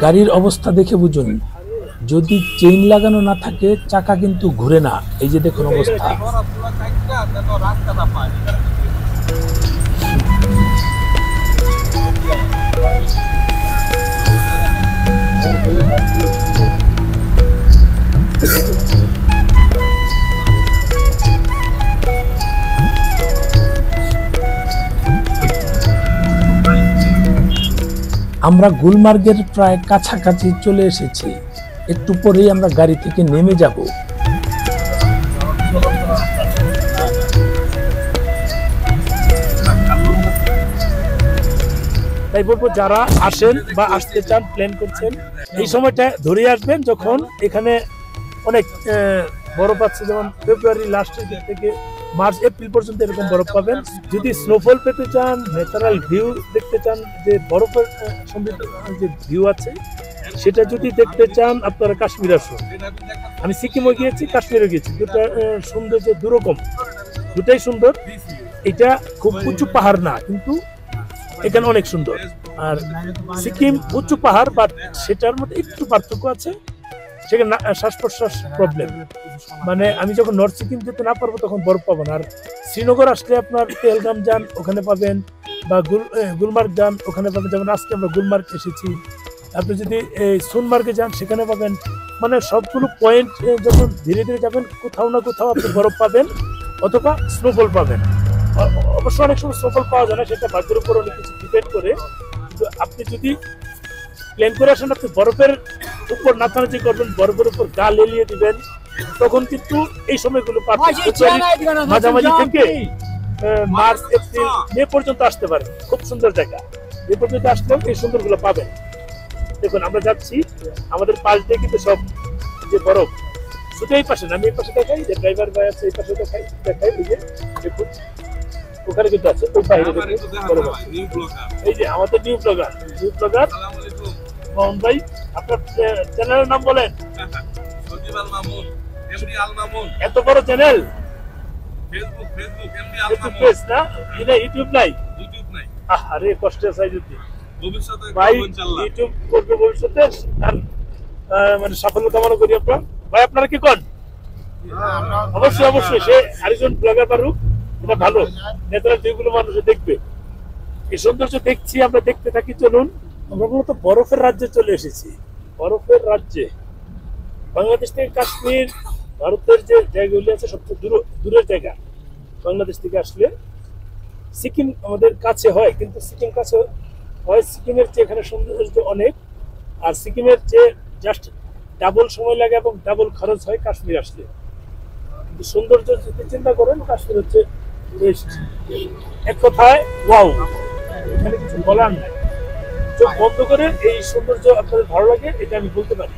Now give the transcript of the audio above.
গাড়ির অবস্থা দেখে বুঝুন, যদি চেইন লাগানো না থাকে চাকা কিন্তু ঘুরে না। এই যে দেখুন অবস্থা। আমরা গুলমার্গের প্রায় কাছাকাছি চলে এসেছি। একটু পরেই আমরা গাড়ি থেকে নেমে যাব। তাই বলবো, যারা আসেন বা আসতে চান, প্ল্যান করছেন, এই সময়টা ধরে আসবেন যখন এখানে অনেক বরফ আছে। যেমন ফেব্রুয়ারি লাস্টের দিক থেকে মার্চ এপ্রিল পর্যন্ত এরকম বরফ পাবেন। যদি স্নোফল পেতে চান, ন্যাচারাল ভিউ দেখতে চান, যে বরফের সমৃদ্ধ যে ভিউ আছে সেটা যদি দেখতে চান, আপনারা কাশ্মীর আসুন। আমি সিকিমও গিয়েছি, কাশ্মীরও গিয়েছি। দুটা সৌন্দর্য দুরকম, দুটাই সুন্দর। এটা খুব উঁচু পাহাড় না, কিন্তু এখানে অনেক সুন্দর। আর সিকিম উঁচু পাহাড়, বাট সেটার মধ্যে একটু পার্থক্য আছে। সেখানে শ্বাস প্রশ্বাস প্রবলেম, মানে আমি যখন নর্থ সিকিম যেতে না পারবো তখন বরফ পাবো না। আর শ্রীনগর আসলে আপনার পেহেলগাম যান, ওখানে পাবেন, বা গুলমার্গ যান, ওখানে পাবেন। যেমন আজকে আমরা গুলমার্গ এসেছি। আপনি যদি সোনমার্গে যান, সেখানে পাবেন। মানে সবগুলো পয়েন্ট যখন ধীরে ধীরে যাবেন, কোথাও না কোথাও আপনি বরফ পাবেন অথবা স্নোফল পাবেন। অবশ্য অনেক সময় স্নোফল পাওয়া যায় না, সেটা ভাগ্যের উপর অনেক কিছু ডিপেন্ড করে। কিন্তু আপনি যদি প্ল্যান করে আসেন, আপনি বরফের উপর নাচানাচি করবেন, বরফের উপর গা লেলিয়ে দিবেন, তখন কিন্তু এই সময়গুলো মাঝামাঝি থেকে মার্চ এপ্রিল মে পর্যন্ত আসতে পারেন। খুব সুন্দর জায়গা। মে পর্যন্ত আসলেও এই সুন্দরগুলো পাবেন। দেখুন আমরা যাচ্ছি, আমাদের পাশ দিয়ে কিন্তু সব যে বরফ, শুধু এই পাশে না, আমি এই পাশে দেখাই, যে ড্রাইভার ভাই আছে এই পাশে দেখাই, এই যে দেখুন ওখানে কিন্তু আছে, ওই বাইরে এই যে আমাদের নিউ ব্লগার মোহন ভাই। আপনার চ্যানেলের নাম বলেন। এত বড় চ্যানেল, ফেসবুক না, ইউটিউব নাই। আরে কষ্টের চাই যদি ভাই ইউটিউব করবে ভবিষ্যতে, আর মানে সাফল্য কামনা করি আপনার ভাই। আপনারা কি করেন? অবশ্যই অবশ্যই, সে আরেকজন ব্লগার পারুক, এটা ভালো। ন্যাচারাল ভিউগুলো মানুষ দেখবে, এই সৌন্দর্য দেখছি, আমরা দেখতে থাকি। চলুন, আমরা মূলত বরফের রাজ্যে চলে এসেছি। বরফের রাজ্যে বাংলাদেশ থেকে কাশ্মীর, ভারতের যে জায়গাগুলি আছে সবচেয়ে দূরের জায়গা। বাংলাদেশ থেকে আসলে সিকিম আমাদের কাছে হয়, কিন্তু সিকিম কাছে হয়, সিকিমের চেয়ে এখানে সৌন্দর্য অনেক। আর সিকিমের চেয়ে জাস্ট ডাবল সময় লাগে এবং ডাবল খরচ হয় কাশ্মীর আসলে। কিন্তু সৌন্দর্য যদি চিন্তা করেন, কাশ্মীর হচ্ছে বেস্ট। এক কথায় ওয়াও, এখানে কিছু বলার নাই। চোখ বন্ধ করে এই সৌন্দর্য আপনাদের ভালো লাগে, এটা আমি বলতে পারি।